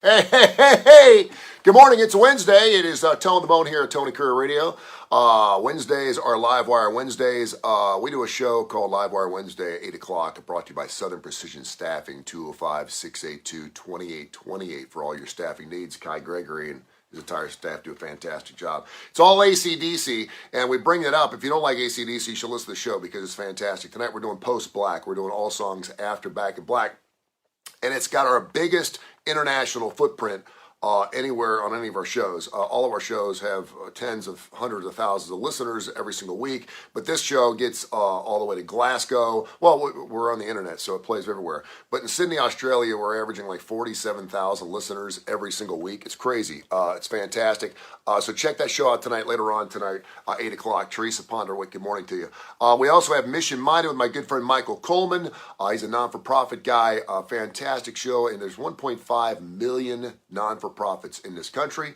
Hey. Good morning. It's Wednesday. It is Tone the Bone here at Tony Kurre Radio. Wednesdays are Livewire Wednesdays. We do a show called Livewire Wednesday at 8 o'clock, brought to you by Southern Precision Staffing, 205-682-2828 for all your staffing needs. Kai Gregory and his entire staff do a fantastic job. It's all AC/DC, and we bring it up. If you don't like AC/DC, you should listen to the show because it's fantastic. Tonight we're doing Post Black. We're doing all songs after Back in Black. And it's got our biggest international footprint anywhere on any of our shows. All of our shows have tens of hundreds of thousands of listeners every single week, but this show gets all the way to Glasgow. Well, we're on the internet, so it plays everywhere. But in Sydney, Australia, we're averaging like 47,000 listeners every single week. It's crazy. It's fantastic. So check that show out later on tonight, 8 o'clock. Teresa Ponderwick, good morning to you. We also have Mission Minded with my good friend Michael Coleman. He's a non-for-profit guy. Fantastic show, and there's 1.5 million non-for-profits in this country.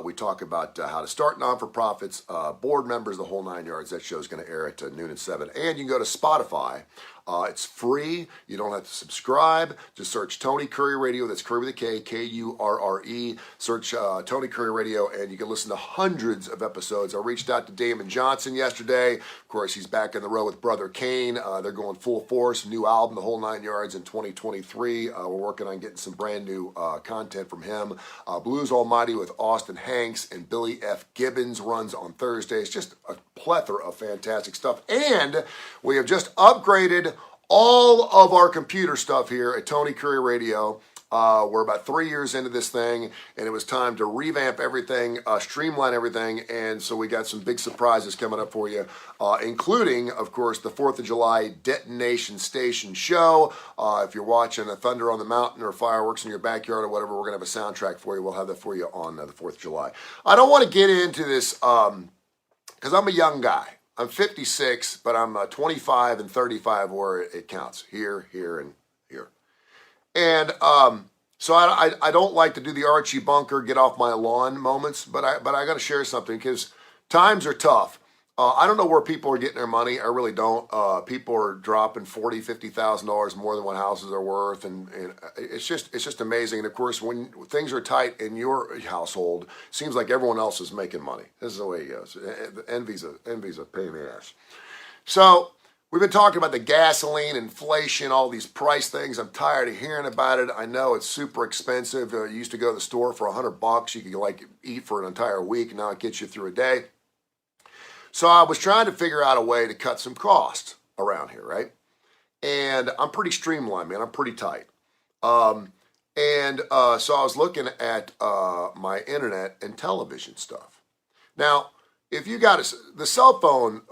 We talk about how to start non-for-profits, board members, the whole 9 yards. That show is going to air at noon and 7. And you can go to Spotify. It's free. You don't have to subscribe. Just search Tony Kurre Radio. That's Kurre with a K, Kurre. Search Tony Kurre Radio, and you can listen to hundreds of episodes. I reached out to Damon Johnson yesterday. Of course, he's back in the row with Brother Kane. They're going full force. New album, the whole 9 yards in 2023. We're working on getting some brand new content from him. Blues Almighty with Austin Hanks and Billy F. Gibbons runs on Thursdays. Just a plethora of fantastic stuff. And we have just upgraded all of our computer stuff here at Tony Kurre Radio. We're about 3 years into this thing, and it was time to revamp everything, streamline everything, and so we got some big surprises coming up for you, including, of course, the 4th of July Detonation Station show. If you're watching a Thunder on the Mountain or fireworks in your backyard or whatever, we're going to have a soundtrack for you. We'll have that for you on the 4th of July. I don't want to get into this because I'm a young guy. I'm 56, but I'm 25 and 35 where it counts. Here, and here. And so I don't like to do the Archie Bunker, get off my lawn moments, but I got to share something because times are tough. I don't know where people are getting their money. I really don't. People are dropping $40,000, $50,000 more than what houses are worth, and it's just amazing. And of course, when things are tight in your household, it seems like everyone else is making money. This is the way it goes. Envy's a pain in the ass. So we've been talking about the gasoline, inflation, all these price things. I'm tired of hearing about it. I know it's super expensive. You used to go to the store for $100. You could eat for an entire week. Now it gets you through a day. So I was trying to figure out a way to cut some costs around here, right? And I'm pretty streamlined, man. I'm pretty tight. So I was looking at my internet and television stuff. Now, if you got the cell phone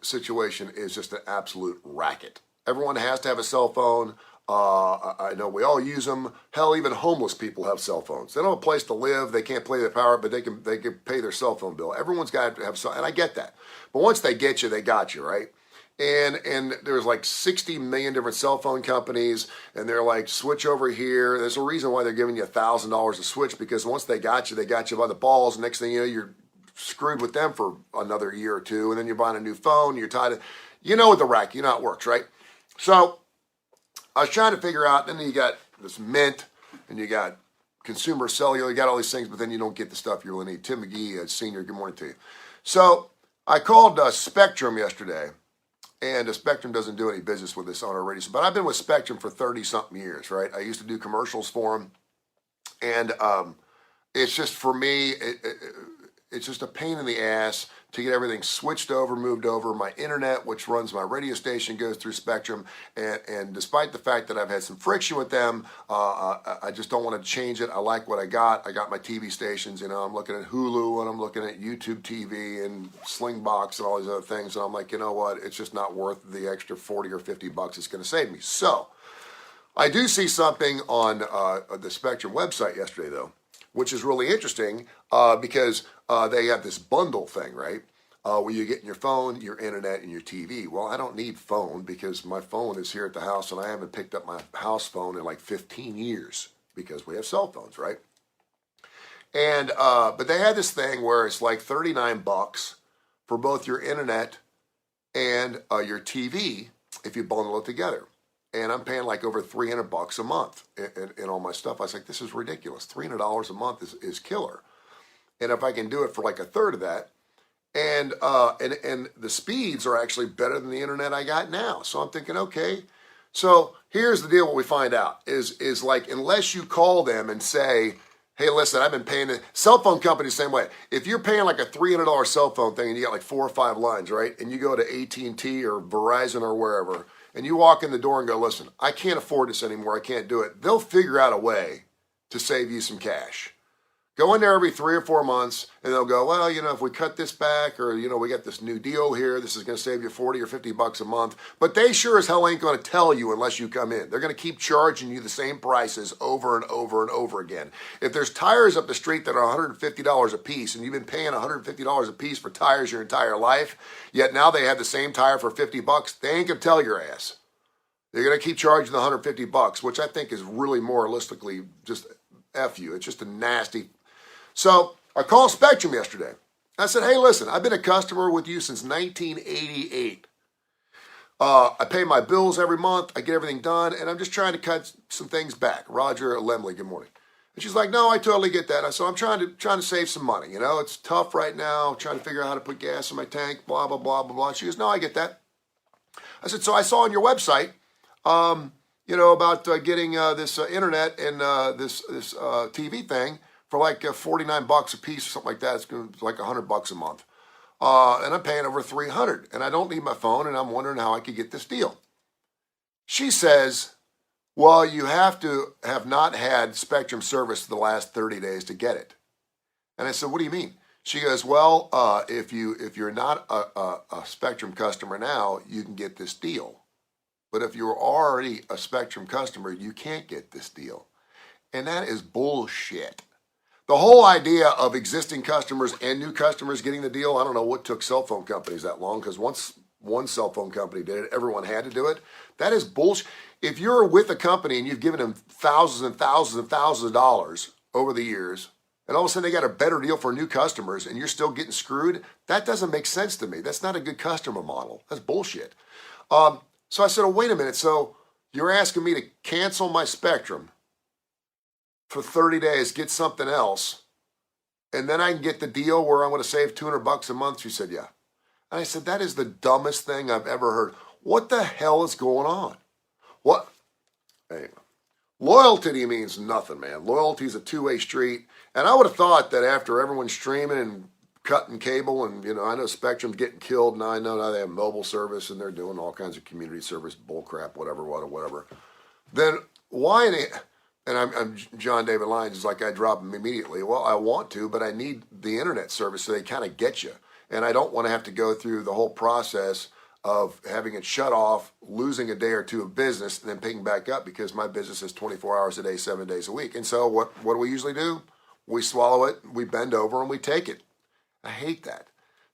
situation is just an absolute racket. Everyone has to have a cell phone. I know we all use them. Hell, even homeless people have cell phones. They don't have a place to live. They can't pay their power, but they can pay their cell phone bill. Everyone's got to have and I get that. But once they get you, they got you, right? And there's like 60 million different cell phone companies, and they're like, switch over here. There's a reason why they're giving you $1,000 to switch, because once they got you by the balls. Next thing you know, you're screwed with them for another year or two, and then you're buying a new phone. You're tied. You know the rack. You know how it works, right? So I was trying to figure out, and then you got this Mint, and you got Consumer Cellular, you got all these things, but then you don't get the stuff you really need. Tim McGee, Senior, good morning to you. So I called Spectrum yesterday, and Spectrum doesn't do any business with us on our radio, but I've been with Spectrum for 30-something years, right? I used to do commercials for them, and it's just, for me, it's just a pain in the ass to get everything switched over, moved over. My internet, which runs my radio station, goes through Spectrum. And despite the fact that I've had some friction with them, I just don't want to change it. I like what I got. I got my TV stations. I'm looking at Hulu, and I'm looking at YouTube TV and Slingbox and all these other things. And I'm like, you know what? It's just not worth the extra $40 or $50 it's going to save me. So I do see something on the Spectrum website yesterday, though, which is really interesting because they have this bundle thing, right? Where you get your phone, your internet, and your TV. Well, I don't need phone because my phone is here at the house, and I haven't picked up my house phone in like 15 years because we have cell phones, right? And but they had this thing where it's like $39 for both your internet and your TV if you bundle it together. and I'm paying like over $300 a month in all my stuff. I was like, this is ridiculous. $300 a month is killer. And if I can do it for like a third of that, and the speeds are actually better than the internet I got now. So I'm thinking, okay. So here's the deal. What we find out is like, unless you call them and say, hey, listen, I've been paying the cell phone company the same way. If you're paying like a $300 cell phone thing and you got like 4 or 5 lines, right? And you go to AT&T or Verizon or wherever, and you walk in the door and go, listen, I can't afford this anymore. I can't do it. They'll figure out a way to save you some cash. Go in there every 3 or 4 months, and they'll go, well, if we cut this back, or, we got this new deal here, this is going to save you 40 or $50 a month. But they sure as hell ain't going to tell you unless you come in. They're going to keep charging you the same prices over and over and over again. If there's tires up the street that are $150 a piece, and you've been paying $150 a piece for tires your entire life, yet now they have the same tire for $50, they ain't going to tell your ass. They're going to keep charging the $150, which I think is really moralistically just F you. It's just a nasty. So I called Spectrum yesterday. I said, hey, listen, I've been a customer with you since 1988. I pay my bills every month. I get everything done, and I'm just trying to cut some things back. Roger Lemley, good morning. And she's like, no, I totally get that. So I'm trying to save some money. It's tough right now, trying to figure out how to put gas in my tank, blah, blah, blah, blah, blah. She goes, no, I get that. I said, so I saw on your website, about getting this internet and this TV thing for like $49 a piece or something like that. It's like $100 a month. And I'm paying over $300, and I don't need my phone, and I'm wondering how I could get this deal. She says, well, you have to have not had Spectrum service the last 30 days to get it. And I said, what do you mean? She goes, well, if you're not a Spectrum customer now, you can get this deal. But if you're already a Spectrum customer, you can't get this deal. And that is bullshit. The whole idea of existing customers and new customers getting the deal, I don't know what took cell phone companies that long, because once one cell phone company did it, everyone had to do it. That is bullshit. If you're with a company and you've given them thousands and thousands and thousands of dollars over the years, and all of a sudden they got a better deal for new customers and you're still getting screwed, that doesn't make sense to me. That's not a good customer model. That's bullshit. So I said, oh, wait a minute. So you're asking me to cancel my Spectrum for 30 days, get something else, and then I can get the deal where I'm going to save $200 a month? She said, yeah. And I said, that is the dumbest thing I've ever heard. What the hell is going on? What? Anyway, loyalty means nothing, man. Loyalty is a two-way street. And I would have thought that after everyone's streaming and cutting cable, and, I know Spectrum's getting killed, now I know now they have mobile service, and they're doing all kinds of community service, bullcrap, whatever. Then why and I'm John David Lyons, is like, I drop them immediately. Well, I want to, but I need the internet service, so they kind of get you. And I don't want to have to go through the whole process of having it shut off, losing a day or two of business, and then picking back up, because my business is 24 hours a day, 7 days a week. And so what do we usually do? We swallow it, we bend over, and we take it. I hate that.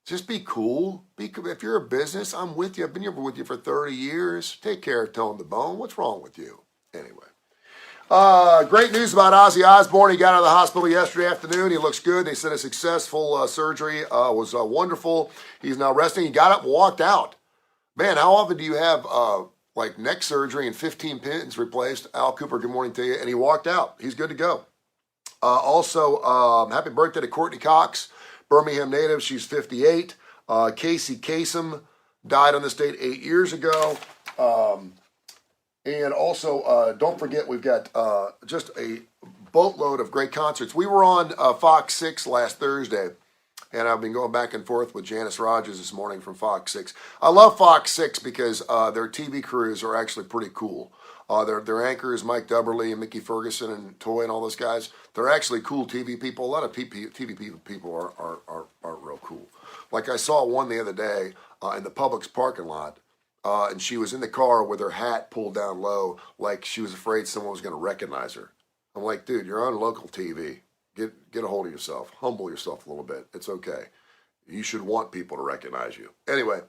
Just be cool. If you're a business, I'm with you. I've been here with you for 30 years. Take care of Tone the Bone. What's wrong with you? Anyway. Great news about Ozzy Osbourne. He got out of the hospital yesterday afternoon. He looks good. They said a successful surgery was wonderful. He's now resting. He got up and walked out. Man, how often do you have like neck surgery and 15 pins replaced? Al Cooper, good morning to you. And he walked out. He's good to go. Also, happy birthday to Courtney Cox, Birmingham native. She's 58. Casey Kasem died on this date 8 years ago. And also, don't forget, we've got just a boatload of great concerts. We were on Fox 6 last Thursday, and I've been going back and forth with Janice Rogers this morning from Fox 6. I love Fox 6 because their TV crews are actually pretty cool. Their anchors, Mike Dubberly and Mickey Ferguson and Toy and all those guys, they're actually cool TV people. A lot of TV people are real cool. Like I saw one the other day in the Publix parking lot. And she was in the car with her hat pulled down low, like she was afraid someone was going to recognize her. I'm like, dude, you're on local TV. Get a hold of yourself. Humble yourself a little bit. It's okay. You should want people to recognize you. Anyway,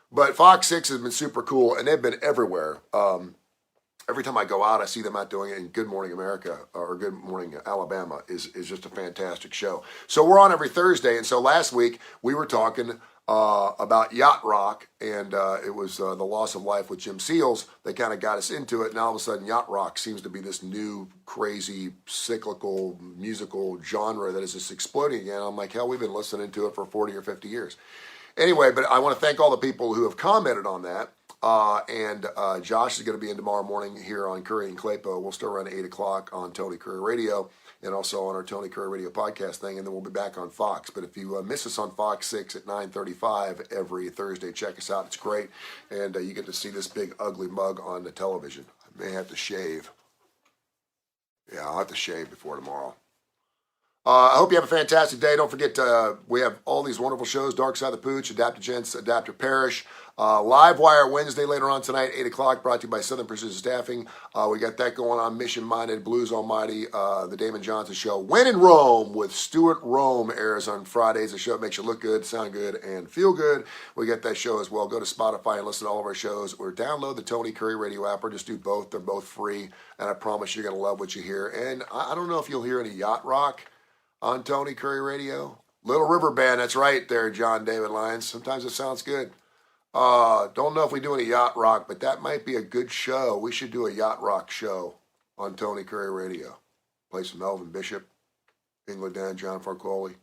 but Fox 6 has been super cool, and they've been everywhere. every time I go out, I see them out doing it. And Good Morning America or Good Morning Alabama is just a fantastic show. So we're on every Thursday. And so last week we were talking about Yacht Rock, and it was the loss of life with Jim Seals that kind of got us into it. And all of a sudden, Yacht Rock seems to be this new, crazy, cyclical musical genre that is just exploding again. I'm like, hell, we've been listening to it for 40 or 50 years. Anyway, but I want to thank all the people who have commented on that. And Josh is going to be in tomorrow morning here on Curry and Claypo. We'll still run at 8 o'clock on Tony Kurre Radio and also on our Tony Kurre Radio podcast thing. And then we'll be back on Fox. But if you miss us on Fox 6 at 9:35 every Thursday, check us out. It's great. And you get to see this big ugly mug on the television. I may have to shave. Yeah, I'll have to shave before tomorrow. I hope you have a fantastic day. Don't forget, we have all these wonderful shows: Dark Side of the Pooch, Adaptogents, Adapter Parish, Live Wire Wednesday later on tonight, 8 o'clock, brought to you by Southern Precision Staffing. We got that going on. Mission Minded, Blues Almighty, the Damon Johnson Show. When in Rome with Stuart Rome airs on Fridays. The show that makes you look good, sound good, and feel good. We got that show as well. Go to Spotify and listen to all of our shows, or download the Tony Kurre Radio app, or just do both. They're both free, and I promise you're going to love what you hear. And I don't know if you'll hear any Yacht Rock on Tony Kurre Radio. Little River Band, that's right there, John David Lyons. Sometimes it sounds good. Don't know if we do any Yacht Rock, but that might be a good show. We should do a Yacht Rock show on Tony Kurre Radio. Play some Melvin Bishop, England Dan, John Farcoli.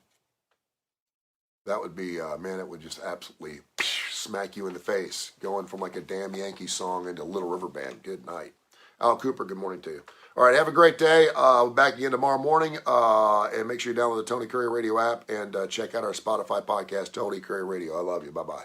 That would be, man, it would just absolutely smack you in the face. Going from like a damn Yankee song into Little River Band. Good night. Al Cooper, good morning to you. All right, have a great day. We'll be back again tomorrow morning. And make sure you download the Tony Kurre Radio app and check out our Spotify podcast, Tony Kurre Radio. I love you. Bye-bye.